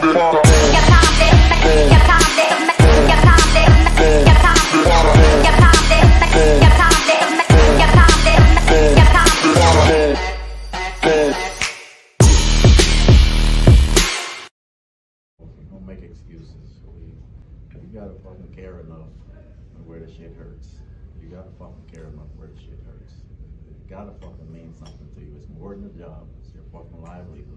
Don't make excuses. You gotta fucking care enough where the shit hurts. You gotta fucking care enough where the shit hurts. It gotta fucking mean something to you. It's more than a job. It's your fucking livelihood.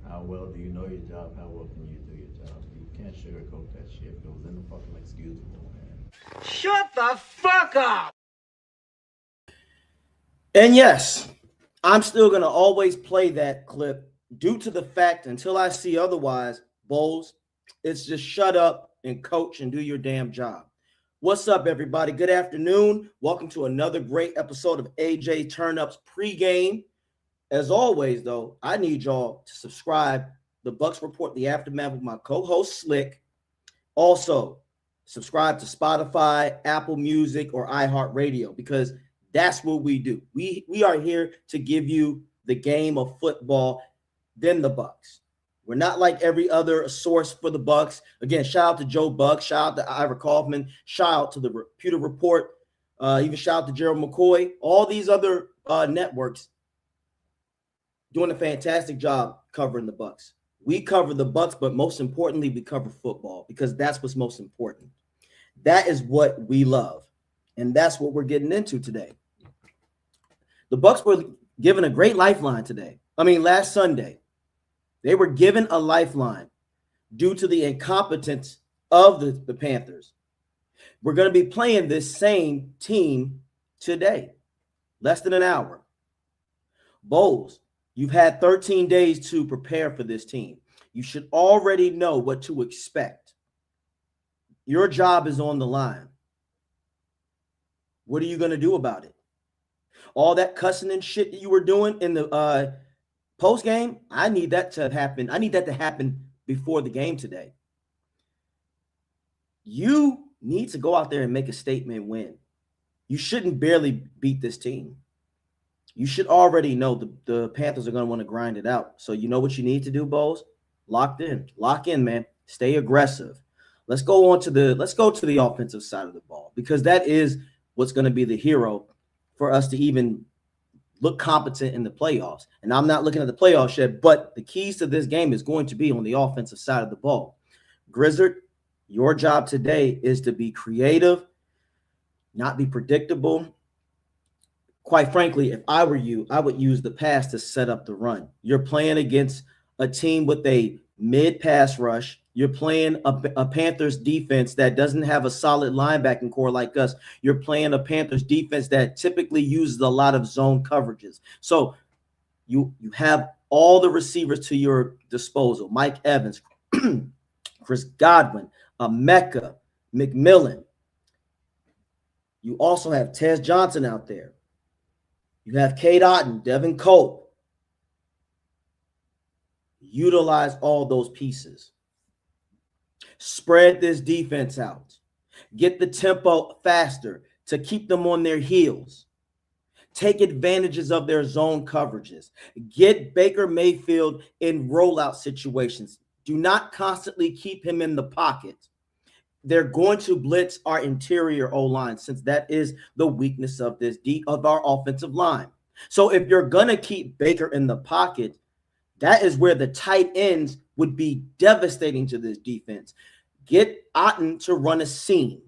How well do you know your job? How well can you do your job? You can't sugarcoat that shit. If it was in the fucking excusable, man. Shut the fuck up! And yes, I'm still going to always play that clip due to the fact until I see otherwise, Bowles, it's just shut up and coach and do your damn job. What's up, everybody? Good afternoon. Welcome to another great episode of AJ Turnup's Pregame. As always, though, I need y'all to subscribe. The Bucs Report, The Aftermath with my co-host Slick. Also, subscribe to Spotify, Apple Music, or iHeartRadio because that's what we do. We are here to give you the game of football, then the Bucs. We're not like every other source for the Bucs. Again, shout out to Joe Buck, shout out to Ira Kaufman, shout out to the Pewter Report, even shout out to Gerald McCoy. All these other networks doing a fantastic job covering the Bucs. We cover the Bucs, but most importantly, we cover football because that's what's most important. That is what we love, and that's what we're getting into today. The Bucs were given a great lifeline today. Last Sunday, they were given a lifeline due to the incompetence of the Panthers. We're going to be playing this same team today, less than an hour. Bowles, you've had 13 days to prepare for this team. You should already know what to expect. Your job is on the line. What are you going to do about it? All that cussing and shit that you were doing in the post game, I need that to happen. I need that to happen before the game today. You need to go out there and make a statement win. You shouldn't barely beat this team. You should already know the Panthers are going to want to grind it out. So you know what you need to do, Bowles? Lock in, man. Stay aggressive. Let's go to the offensive side of the ball because that is what's going to be the hero for us to even look competent in the playoffs. And I'm not looking at the playoffs yet, but the keys to this game is going to be on the offensive side of the ball. Grizzard, your job today is to be creative, not be predictable. Quite frankly, if I were you, I would use the pass to set up the run. You're playing against a team with a mid-pass rush. You're playing a Panthers defense that doesn't have a solid linebacking core like us. You're playing a Panthers defense that typically uses a lot of zone coverages. So you have all the receivers to your disposal. Mike Evans, Chris Godwin, Emeka, McMillan. You also have Tez Johnson out there. You have Cade Otton, Devin Cope. Utilize all those pieces. Spread this defense out. Get the tempo faster to keep them on their heels. Take advantages of their zone coverages. Get Baker Mayfield in rollout situations. Do not constantly keep him in the pocket. They're going to blitz our interior O-line since that is the weakness of of our offensive line. So if you're going to keep Baker in the pocket, that is where the tight ends would be devastating to this defense. Get Otton to run a seam.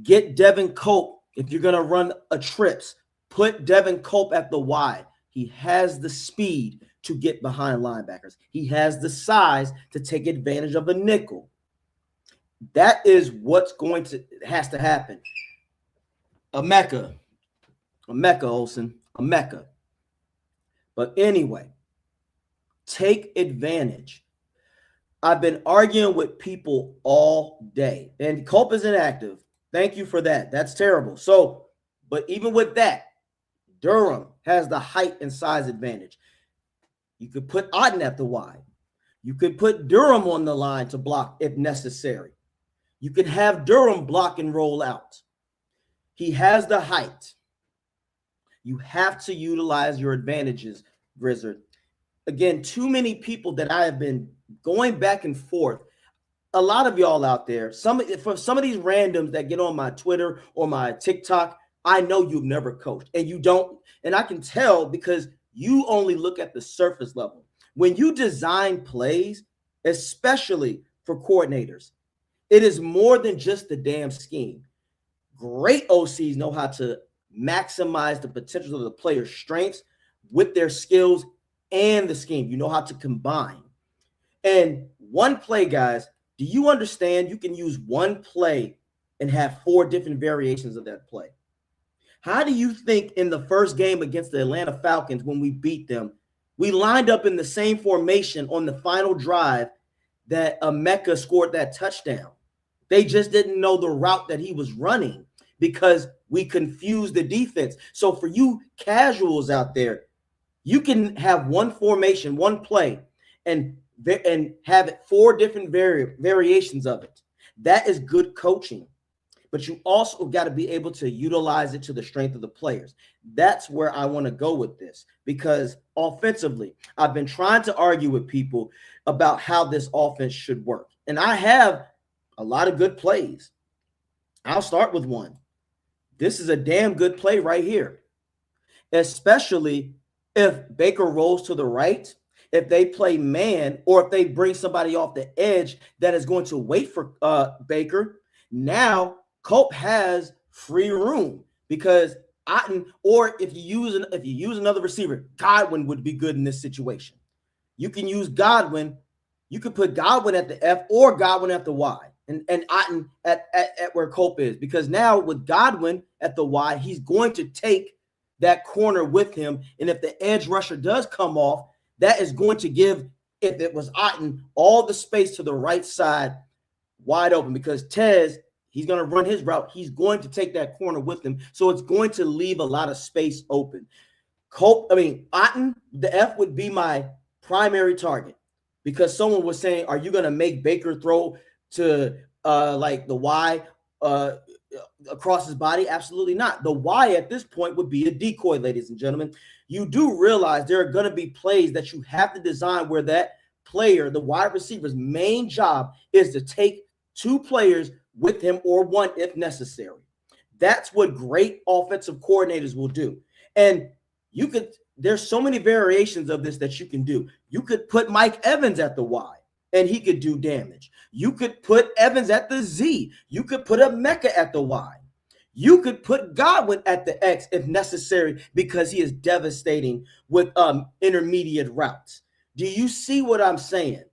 Get Devin Cope. If you're going to run a trips, put Devin Cope at the wide. He has the speed to get behind linebackers. He has the size to take advantage of a nickel. That is what's has to happen. Emeka Olsen. But anyway, take advantage. I've been arguing with people all day, and Cope is inactive. Thank you for that. That's terrible. So, but even with that, Durham has the height and size advantage. You could put Otton at the wide. You could put Durham on the line to block if necessary. You could have Durham block and roll out. He has the height. You have to utilize your advantages, Grizzard. Again, too many people that I have been going back and forth. A lot of y'all out there, for some of these randoms that get on my Twitter or my TikTok, I know you've never coached and you don't. And I can tell because you only look at the surface level. When you design plays, especially for coordinators, it is more than just the damn scheme. Great OCs know how to maximize the potential of the player's strengths with their skills and the scheme. You know how to combine. And one play, guys, do you understand you can use one play and have 4 different variations of that play? How do you think in the first game against the Atlanta Falcons when we beat them, we lined up in the same formation on the final drive that Emeka scored that touchdown? They just didn't know the route that he was running because we confused the defense. So for you casuals out there, you can have one formation, one play, and have it 4 different variations of it. That is good coaching. But you also got to be able to utilize it to the strength of the players. That's where I want to go with this, because offensively, I've been trying to argue with people about how this offense should work. And I have a lot of good plays. I'll start with one. This is a damn good play right here, especially if Baker rolls to the right, if they play man, or if they bring somebody off the edge that is going to wait for Baker. Now Cope has free room because Otten, or if you use another receiver, Godwin would be good in this situation. You can use Godwin. You could put Godwin at the F or Godwin at the Y, and Otten at where Cope is, because now with Godwin at the Y, he's going to take that corner with him. And if the edge rusher does come off, that is going to give, if it was Otten, all the space to the right side wide open, because Tez, he's going to run his route. He's going to take that corner with him. So it's going to leave a lot of space open. Otten, the F would be my primary target, because someone was saying, are you going to make Baker throw to like the Y across his body? Absolutely not. The Y at this point would be a decoy, ladies and gentlemen. You do realize there are going to be plays that you have to design where that player, the wide receiver's main job is to take 2 players with him, or 1 if necessary. That's what great offensive coordinators will do. And there's so many variations of this that you can do. You could put Mike Evans at the Y and he could do damage. You could put Evans at the Z. You could put Emeka at the Y. You could put Godwin at the X if necessary, because he is devastating with intermediate routes. Do you see what I'm saying?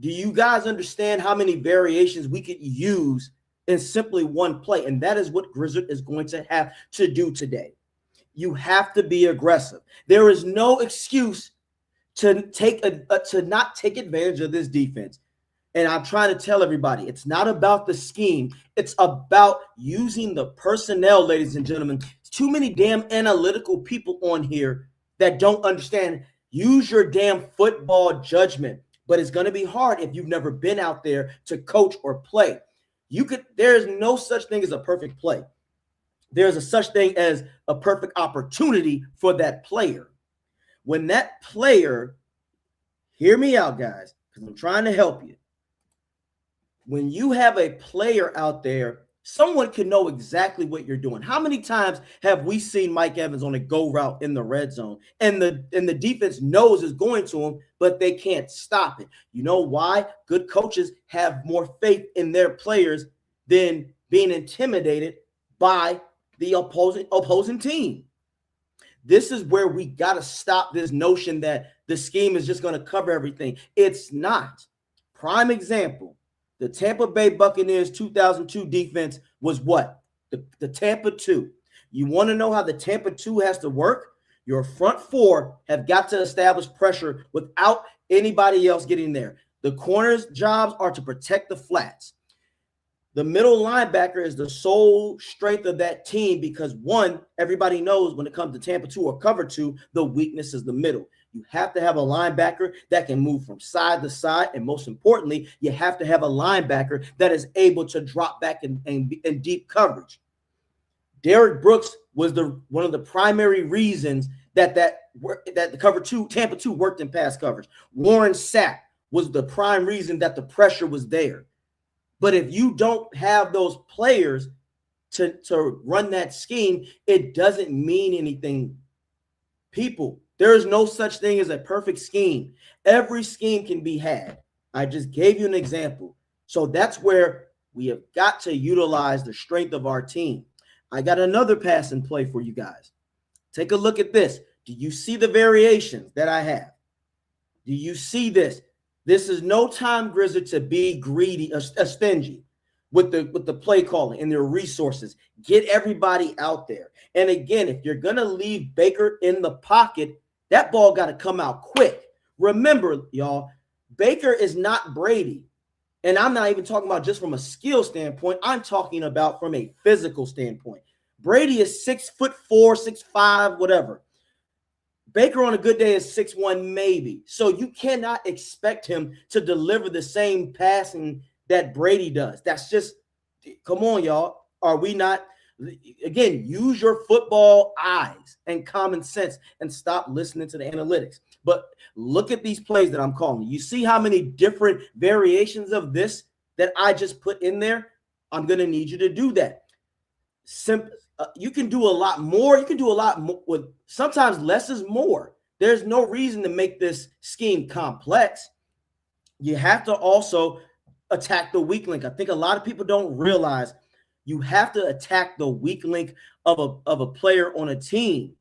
Do you guys understand how many variations we could use in simply one play? And that is what Grizzard is going to have to do today. You have to be aggressive. There is no excuse to not take advantage of this defense. And I'm trying to tell everybody, it's not about the scheme. It's about using the personnel, ladies and gentlemen. Too many damn analytical people on here that don't understand. Use your damn football judgment. But it's going to be hard if you've never been out there to coach or play. There is no such thing as a perfect play. There's a such thing as a perfect opportunity for that player. When that player, hear me out, guys, because I'm trying to help you. When you have a player out there, someone can know exactly what you're doing. How many times have we seen Mike Evans on a go route in the red zone, and the defense knows it's going to him, but they can't stop it? You know why? Good coaches have more faith in their players than being intimidated by the opposing team. This is where we got to stop this notion that the scheme is just going to cover everything. It's not. Prime example. The Tampa Bay Buccaneers 2002 defense was what? The Tampa 2. You want to know how the Tampa 2 has to work? Your front 4 have got to establish pressure without anybody else getting there. The corners' jobs are to protect the flats. The middle linebacker is the sole strength of that team because, one, everybody knows when it comes to Tampa 2 or cover 2, the weakness is the middle. You have to have a linebacker that can move from side to side. And most importantly, you have to have a linebacker that is able to drop back in deep coverage. Derek Brooks was one of the primary reasons that the cover 2, Tampa 2 worked in pass coverage. Warren Sapp was the prime reason that the pressure was there. But if you don't have those players to run that scheme, it doesn't mean anything. People, there is no such thing as a perfect scheme. Every scheme can be had. I just gave you an example. So that's where we have got to utilize the strength of our team. I got another pass and play for you guys. Take a look at this. Do you see the variations that I have? Do you see this? This is no time, Grizzard, to be greedy, stingy with the play calling and their resources. Get everybody out there. And again, if you're going to leave Baker in the pocket, that ball got to come out quick. Remember, y'all, Baker is not Brady. And I'm not even talking about just from a skill standpoint. I'm talking about from a physical standpoint. Brady is 6'4", 6'5", whatever. Baker on a good day is 6'1", maybe. So you cannot expect him to deliver the same passing that Brady does. That's just, come on, y'all. Are we not? Again, use your football eyes and common sense and stop listening to the analytics. But look at these plays that I'm calling. You see how many different variations of this that I just put in there? I'm going to need you to do that. Simple. You can do a lot more. You can do a lot more with sometimes less is more. There's no reason to make this scheme complex. You have to also attack the weak link. I think a lot of people don't realize you have to attack the weak link of a player on a team.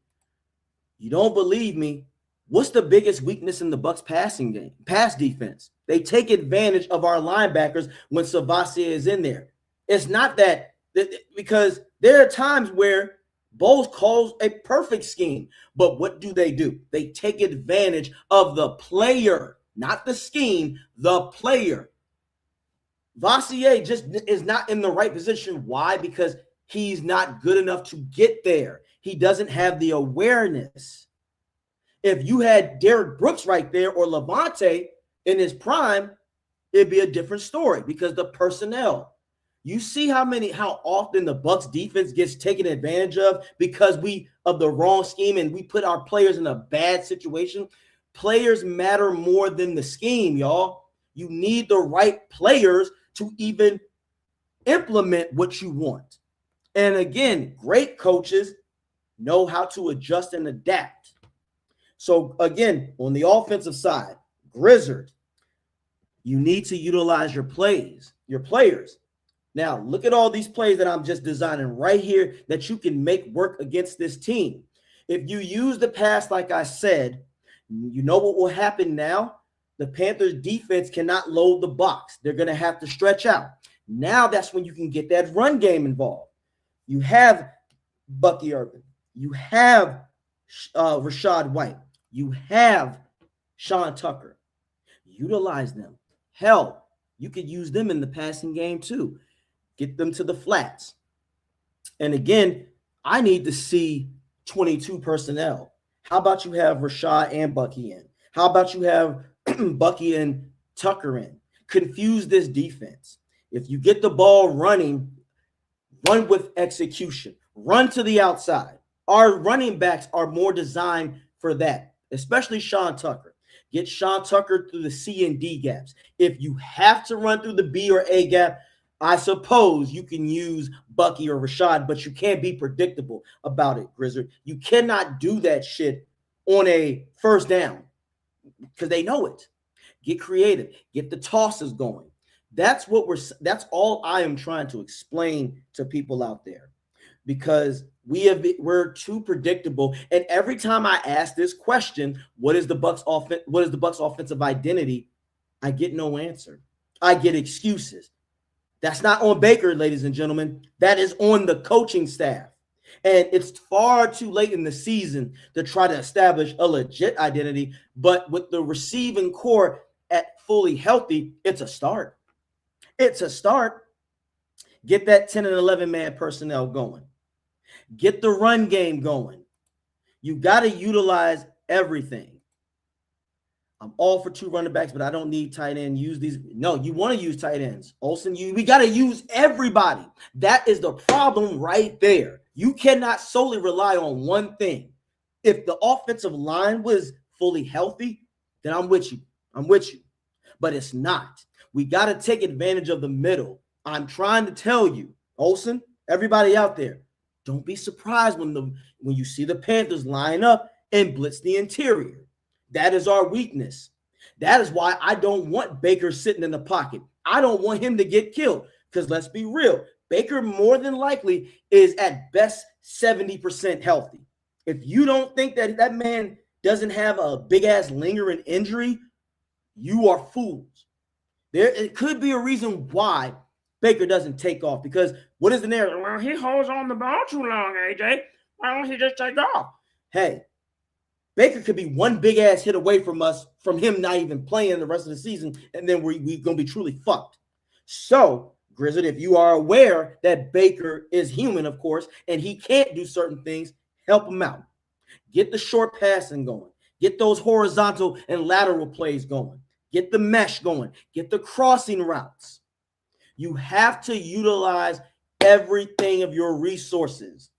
You don't believe me? What's the biggest weakness in the Bucs passing game? Pass defense. They take advantage of our linebackers when Savassi is in there. It's not that because there are times where Bowles calls a perfect scheme, but what do? They take advantage of the player, not the scheme, the player. Vassier just is not in the right position. Why? Because he's not good enough to get there. He doesn't have the awareness. If you had Derek Brooks right there or Levante in his prime, it'd be a different story because the personnel. You see how often the Bucs defense gets taken advantage of because of the wrong scheme and we put our players in a bad situation. Players matter more than the scheme, y'all. You need the right players to even implement what you want. And again, great coaches know how to adjust and adapt. So again, on the offensive side, Grizzard, you need to utilize your players. Now, look at all these plays that I'm just designing right here that you can make work against this team. If you use the pass, like I said, you know what will happen now? The Panthers defense cannot load the box. They're going to have to stretch out. Now that's when you can get that run game involved. You have Bucky Irvin. You have Rashad White. You have Sean Tucker. Utilize them. Hell, you could use them in the passing game too. Get them to the flats. And again, I need to see 22 personnel. How about you have Rashad and Bucky in? How about you have Bucky and Tucker in? Confuse this defense. If you get the ball running, run with execution. Run to the outside. Our running backs are more designed for that, especially Sean Tucker. Get Sean Tucker through the C and D gaps. If you have to run through the B or A gap, I suppose you can use Bucky or Rashad, but you can't be predictable about it, Grizzard. You cannot do that shit on a first down because they know it. Get creative. Get the tosses going. That's all I am trying to explain to people out there because we're too predictable. And every time I ask this question, what is the Bucs offensive identity? I get no answer. I get excuses. That's not on Baker, ladies and gentlemen. That is on the coaching staff. And it's far too late in the season to try to establish a legit identity. But with the receiving core at fully healthy, it's a start. It's a start. Get that 10 and 11-man personnel going. Get the run game going. You got to utilize everything. I'm all for 2 running backs, but I don't need tight end. Use these. No, you want to use tight ends. Olsen, we got to use everybody. That is the problem right there. You cannot solely rely on one thing. If the offensive line was fully healthy, then I'm with you. but it's not. We got to take advantage of the middle. I'm trying to tell you, Olsen, everybody out there, don't be surprised when you see the Panthers line up and blitz the interior. That is our weakness. That is why I don't want Baker sitting in the pocket. I don't want him to get killed because let's be real. Baker more than likely is at best 70% healthy. If you don't think that that man doesn't have a big-ass lingering injury, you are fools. It could be a reason why Baker doesn't take off because what is the narrative? Well, he holds on the ball too long, AJ. Why don't he just take off? Hey, Baker could be one big-ass hit away from him not even playing the rest of the season, and then we're going to be truly fucked. So, Grizzard, if you are aware that Baker is human, of course, and he can't do certain things, help him out. Get the short passing going. Get those horizontal and lateral plays going. Get the mesh going. Get the crossing routes. You have to utilize everything of your resources.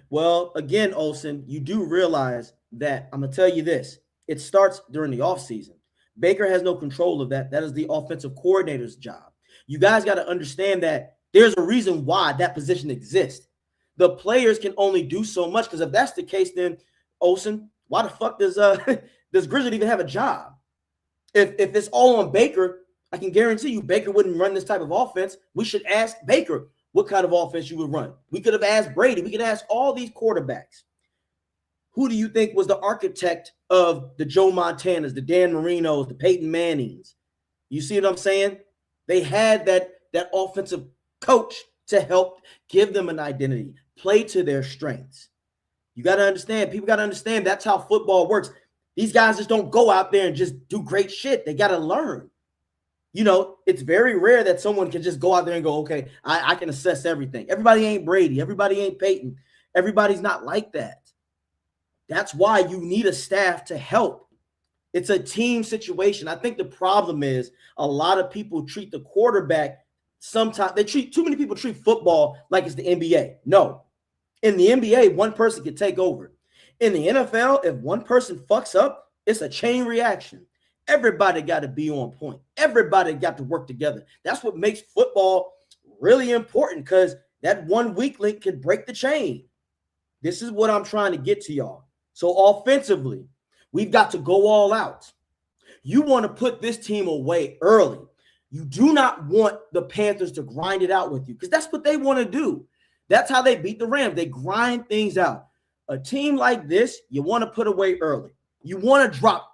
Well, again, Olsen, you do realize that I'm going to tell you this. It starts during the offseason. Baker has no control of that. That is the offensive coordinator's job. You guys got to understand that there's a reason why that position exists. The players can only do so much because if that's the case, then, Olsen, why the fuck does Grizzard even have a job? If it's all on Baker, I can guarantee you Baker wouldn't run this type of offense. We should ask Baker what kind of offense you would run. We could have asked Brady. We could ask all these quarterbacks. Who do you think was the architect of the Joe Montanas, the Dan Marinos, the Peyton Mannings? You see what I'm saying? They had that offensive coach to help give them an identity, play to their strengths. You got to understand. People got to understand that's how football works. These guys just don't go out there and just do great shit. They got to learn. You know, it's very rare that someone can just go out there and go, okay, I can assess everything. Everybody ain't Brady. Everybody ain't Peyton. Everybody's not like that. That's why you need a staff to help. It's a team situation. I think the problem is a lot of people treat the quarterback sometimes. Too many people treat football like it's the NBA. No. In the NBA, one person can take over. In the NFL, if one person fucks up, it's a chain reaction. Everybody got to be on point. Everybody got to work together. That's what makes football really important because that one weak link can break the chain. This is what I'm trying to get to y'all. So offensively, we've got to go all out. You want to put this team away early. You do not want the Panthers to grind it out with you because that's what they want to do. That's how they beat the Rams. They grind things out. A team like this, you want to put away early. You want to drop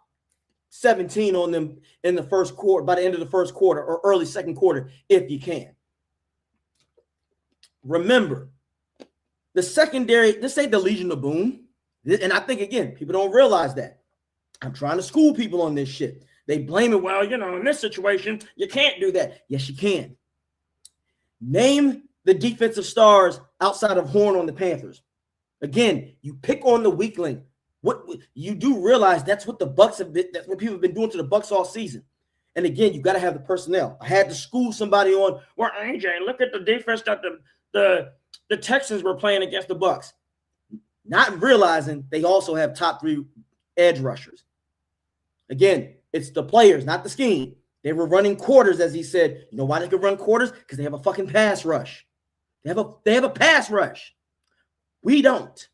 17 on them in the first quarter, by the end of the first quarter or early second quarter, if you can. Remember, the secondary, this ain't the Legion of Boom. And I think, again, people don't realize that. I'm trying to school people on this shit. They blame it. Well, in this situation, you can't do that. Yes, you can. Name the defensive stars outside of Horn on the Panthers. Again, you pick on the weak link. What you do realize that's what the Bucs have been, that's what people have been doing to the Bucs all season. And again, you got to have the personnel. I had to school somebody on, well, AJ, look at the defense that the Texans were playing against the Bucs. Not realizing they also have top 3 edge rushers. Again, it's the players, not the scheme. They were running quarters, as he said. You know why they could run quarters? Because they have a fucking pass rush. They have a pass rush. We don't.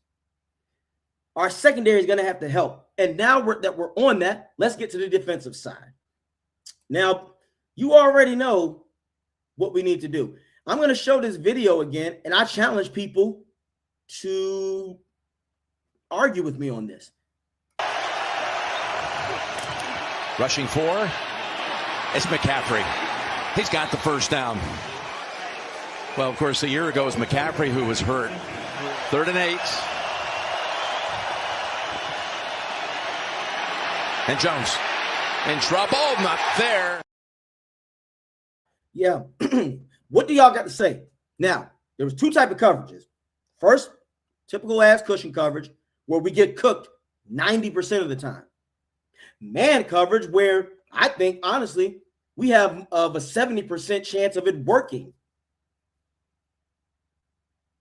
Our secondary is going to have to help. And now that we're on that, let's get to the defensive side. Now, you already know what we need to do. I'm going to show this video again, and I challenge people to argue with me on this. Rushing 4, it's McCaffrey. He's got the first down. Well, of course, a year ago it was McCaffrey who was hurt. 3rd and 8. And Jones in trouble, not there. Yeah. What do y'all got to say? Now, there was 2 types of coverages. First, typical ass cushion coverage where we get cooked 90% of the time. Man coverage where I think, honestly, we have of a 70% chance of it working.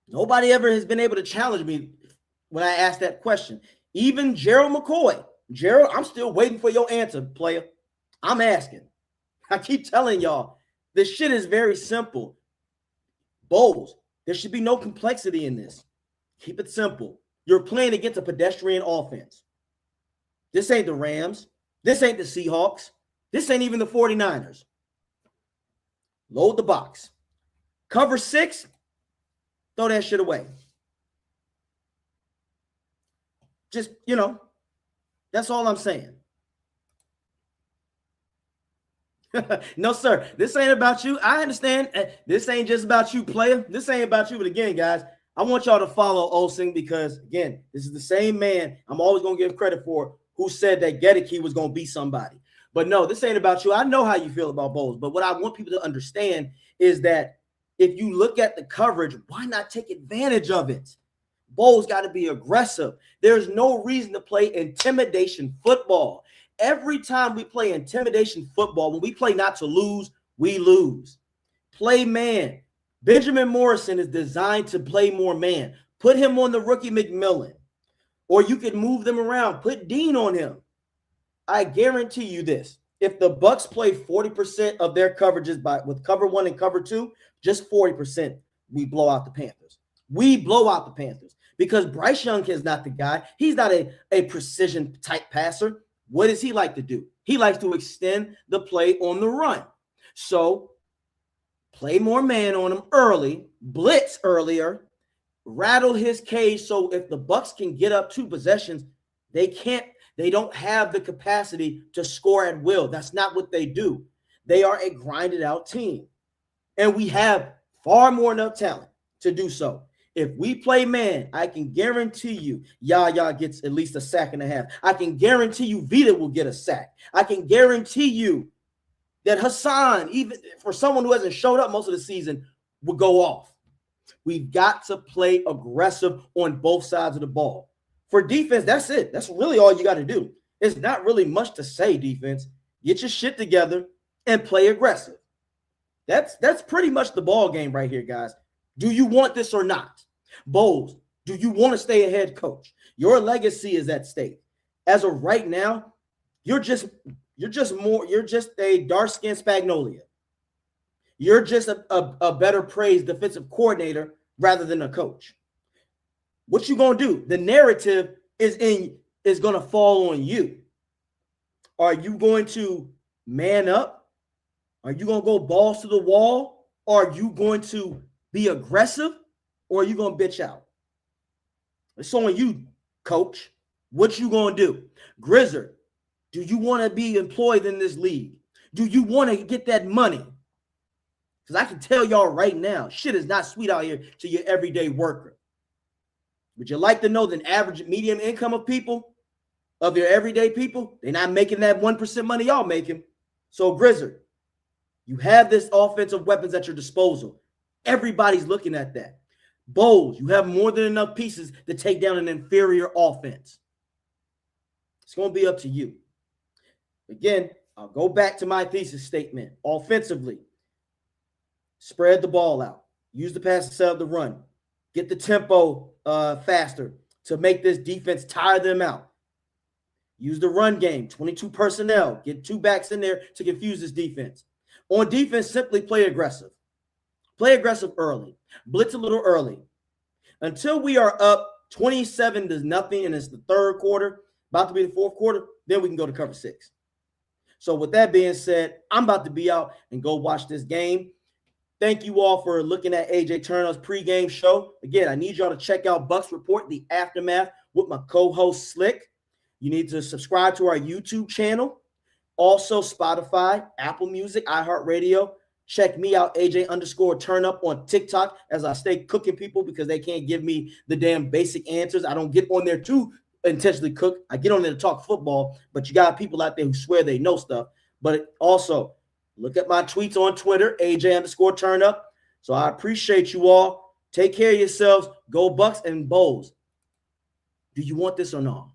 Nobody ever has been able to challenge me when I asked that question. Even Gerald McCoy Gerald, I'm still waiting for your answer, player. I'm asking. I keep telling y'all, this shit is very simple. Bowles, there should be no complexity in this. Keep it simple. You're playing against a pedestrian offense. This ain't the Rams. This ain't the Seahawks. This ain't even the 49ers. Load the box. Cover 6, throw that shit away. Just, that's all I'm saying. No, sir. This ain't about you. I understand. This ain't just about you, player. This ain't about you. But again, guys, I want y'all to follow Olsen because, again, this is the same man I'm always going to give credit for who said that Gedeke was going to be somebody. But no, this ain't about you. I know how you feel about Bowles. But what I want people to understand is that if you look at the coverage, why not take advantage of it? Bowles got to be aggressive. There's no reason to play intimidation football. Every time we play intimidation football, when we play not to lose, we lose. Play man. Benjamin Morrison is designed to play more man. Put him on the rookie McMillan. Or you could move them around. Put Dean on him. I guarantee you this. If the Bucs play 40% of their coverages with cover 1 and cover 2, just 40%, we blow out the Panthers. We blow out the Panthers because Bryce Young is not the guy. He's not a precision type passer. What does he like to do? He likes to extend the play on the run. So play more man on him early, blitz earlier, rattle his cage. So if the Bucs can get up 2 possessions, they don't have the capacity to score at will. That's not what they do. They are a grinded out team. And we have far more enough talent to do so. If we play man, I can guarantee you Yaya gets at least a sack and a half. I can guarantee you Vita will get a sack. I can guarantee you that Hassan, even for someone who hasn't showed up most of the season, will go off. We've got to play aggressive on both sides of the ball. For defense, that's it. That's really all you got to do. It's not really much to say, defense. Get your shit together and play aggressive. That's pretty much the ball game right here, guys. Do you want this or not? Bowles, do you want to stay a head coach? Your legacy is at stake. As of right now, you're just a dark-skinned Spagnolia. You're just a better praised defensive coordinator rather than a coach. What you gonna do? The narrative is gonna fall on you. Are you going to man up? Are you gonna go balls to the wall? Are you going to be aggressive? Or are you going to bitch out? It's on you, coach. What you going to do? Grizzard, do you want to be employed in this league? Do you want to get that money? Because I can tell y'all right now, shit is not sweet out here to your everyday worker. Would you like to know the average medium income of people, of your everyday people? They're not making that 1% money y'all making. So, Grizzard, you have this offensive weapons at your disposal. Everybody's looking at that. Bowles, you have more than enough pieces to take down an inferior offense. It's going to be up to you. Again, I'll go back to my thesis statement. Offensively, spread the ball out. Use the pass to set up the run. Get the tempo faster to make this defense tire them out. Use the run game, 22 personnel. Get 2 backs in there to confuse this defense. On defense, simply play aggressive. Play aggressive early. Blitz a little early. Until we are up 27-0 and it's the 3rd quarter, about to be the 4th quarter, then we can go to cover 6. So with that being said, I'm about to be out and go watch this game. Thank you all for looking at AJ Turner's pregame show. Again, I need y'all to check out Bucs Report, The Aftermath, with my co-host Slick. You need to subscribe to our YouTube channel. Also, Spotify, Apple Music, iHeartRadio. Check me out, AJ_turnup on TikTok as I stay cooking people because they can't give me the damn basic answers. I don't get on there to intentionally cook. I get on there to talk football, but you got people out there who swear they know stuff. But also, look at my tweets on Twitter, AJ_turnup. So I appreciate you all. Take care of yourselves. Go Bucs and Bowles. Do you want this or not?